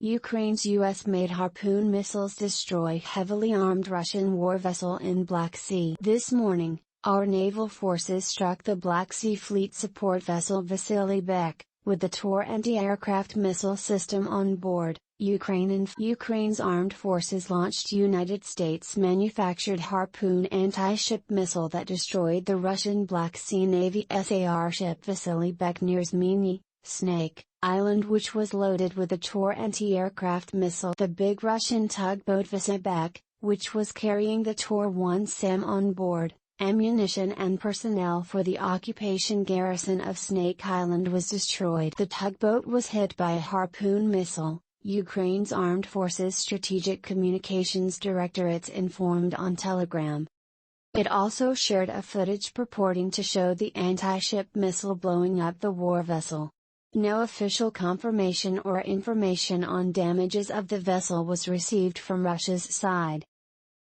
Ukraine's US-made Harpoon missiles destroy heavily armed Russian war vessel in Black Sea. This morning, our naval forces struck the Black Sea Fleet support vessel Vasily Bekh, with the Tor anti-aircraft missile system on board. Ukraine's armed forces launched United States-manufactured Harpoon anti-ship missile that destroyed the Russian Black Sea Navy SAR ship Vasily Bekh near Zmeny, Snake Island, which was loaded with the Tor anti-aircraft missile. The big Russian tugboat Vasily Bekh, which was carrying the Tor-1 SAM on board, ammunition and personnel for the occupation garrison of Snake Island, was destroyed. The tugboat was hit by a Harpoon missile, Ukraine's Armed Forces Strategic Communications Directorate informed on Telegram. It also shared a footage purporting to show the anti-ship missile blowing up the war vessel. No official confirmation or information on damages of the vessel was received from Russia's side.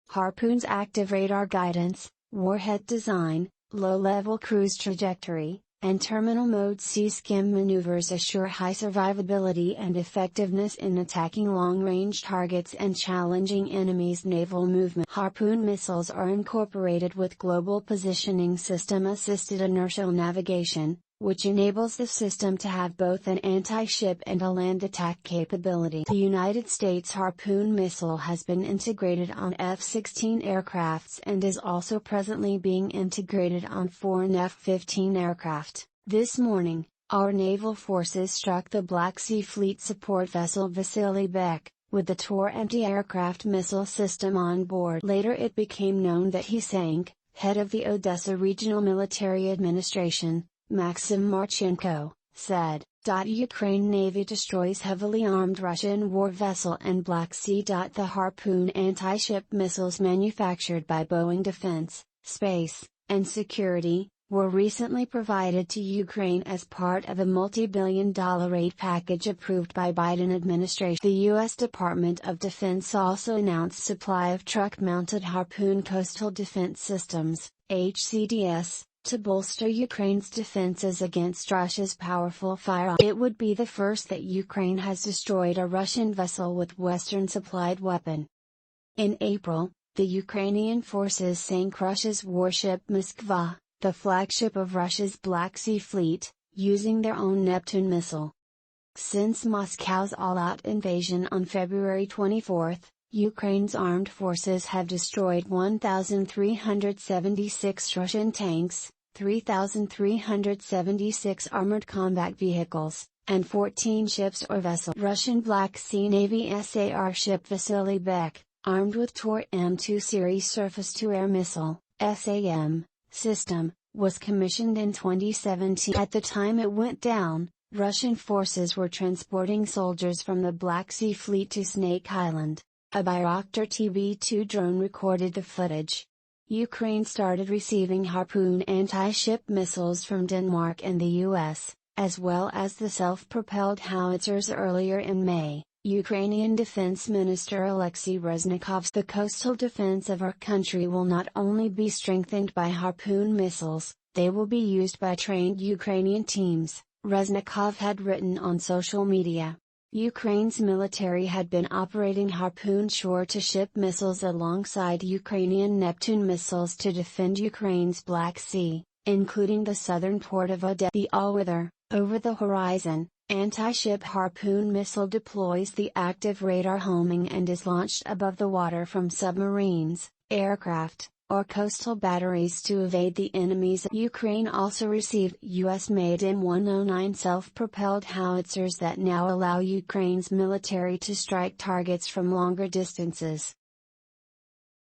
Harpoon's active radar guidance, warhead design, low-level cruise trajectory, and terminal mode sea-skim maneuvers assure high survivability and effectiveness in attacking long-range targets and challenging enemies' naval movement. Harpoon missiles are incorporated with Global Positioning System-assisted inertial navigation, which enables the system to have both an anti-ship and a land attack capability. The United States Harpoon missile has been integrated on F-16 aircrafts and is also presently being integrated on foreign F-15 aircraft. This morning, our naval forces struck the Black Sea Fleet support vessel Vasily Bekh, with the Tor anti-aircraft missile system on board. Later it became known that he sank. Head of the Odessa Regional Military Administration, Maxim Marchenko, said, Ukraine Navy destroys heavily armed Russian war vessel in Black Sea. The Harpoon anti-ship missiles manufactured by Boeing Defense, Space, and Security, were recently provided to Ukraine as part of a multi-billion-dollar aid package approved by Biden administration. The U.S. Department of Defense also announced supply of truck-mounted Harpoon coastal defense systems, HCDS, to bolster Ukraine's defenses against Russia's powerful firearms. It would be the first that Ukraine has destroyed a Russian vessel with Western-supplied weapon. In April, the Ukrainian forces sank Russia's warship Moskva, the flagship of Russia's Black Sea Fleet, using their own Neptune missile. Since Moscow's all-out invasion on February 24, Ukraine's armed forces have destroyed 1,376 Russian tanks, 3,376 armored combat vehicles, and 14 ships or vessels. Russian Black Sea Navy SAR ship Vasily Bekh, armed with Tor M2 series surface-to-air missile (SAM) system, was commissioned in 2017. At the time it went down, Russian forces were transporting soldiers from the Black Sea Fleet to Snake Island. A Bayraktar TB2 drone recorded the footage. Ukraine started receiving Harpoon anti-ship missiles from Denmark and the US, as well as the self-propelled howitzers earlier in May. Ukrainian Defense Minister Alexei Reznikov: The coastal defense of our country will not only be strengthened by Harpoon missiles, they will be used by trained Ukrainian teams, Reznikov had written on social media. Ukraine's military had been operating Harpoon shore-to-ship missiles alongside Ukrainian Neptune missiles to defend Ukraine's Black Sea, including the southern port of Odessa. The all-weather, over-the-horizon, anti-ship Harpoon missile deploys the active radar homing and is launched above the water from submarines, aircraft, or coastal batteries to evade the enemies. Ukraine also received US-made M109 self-propelled howitzers that now allow Ukraine's military to strike targets from longer distances.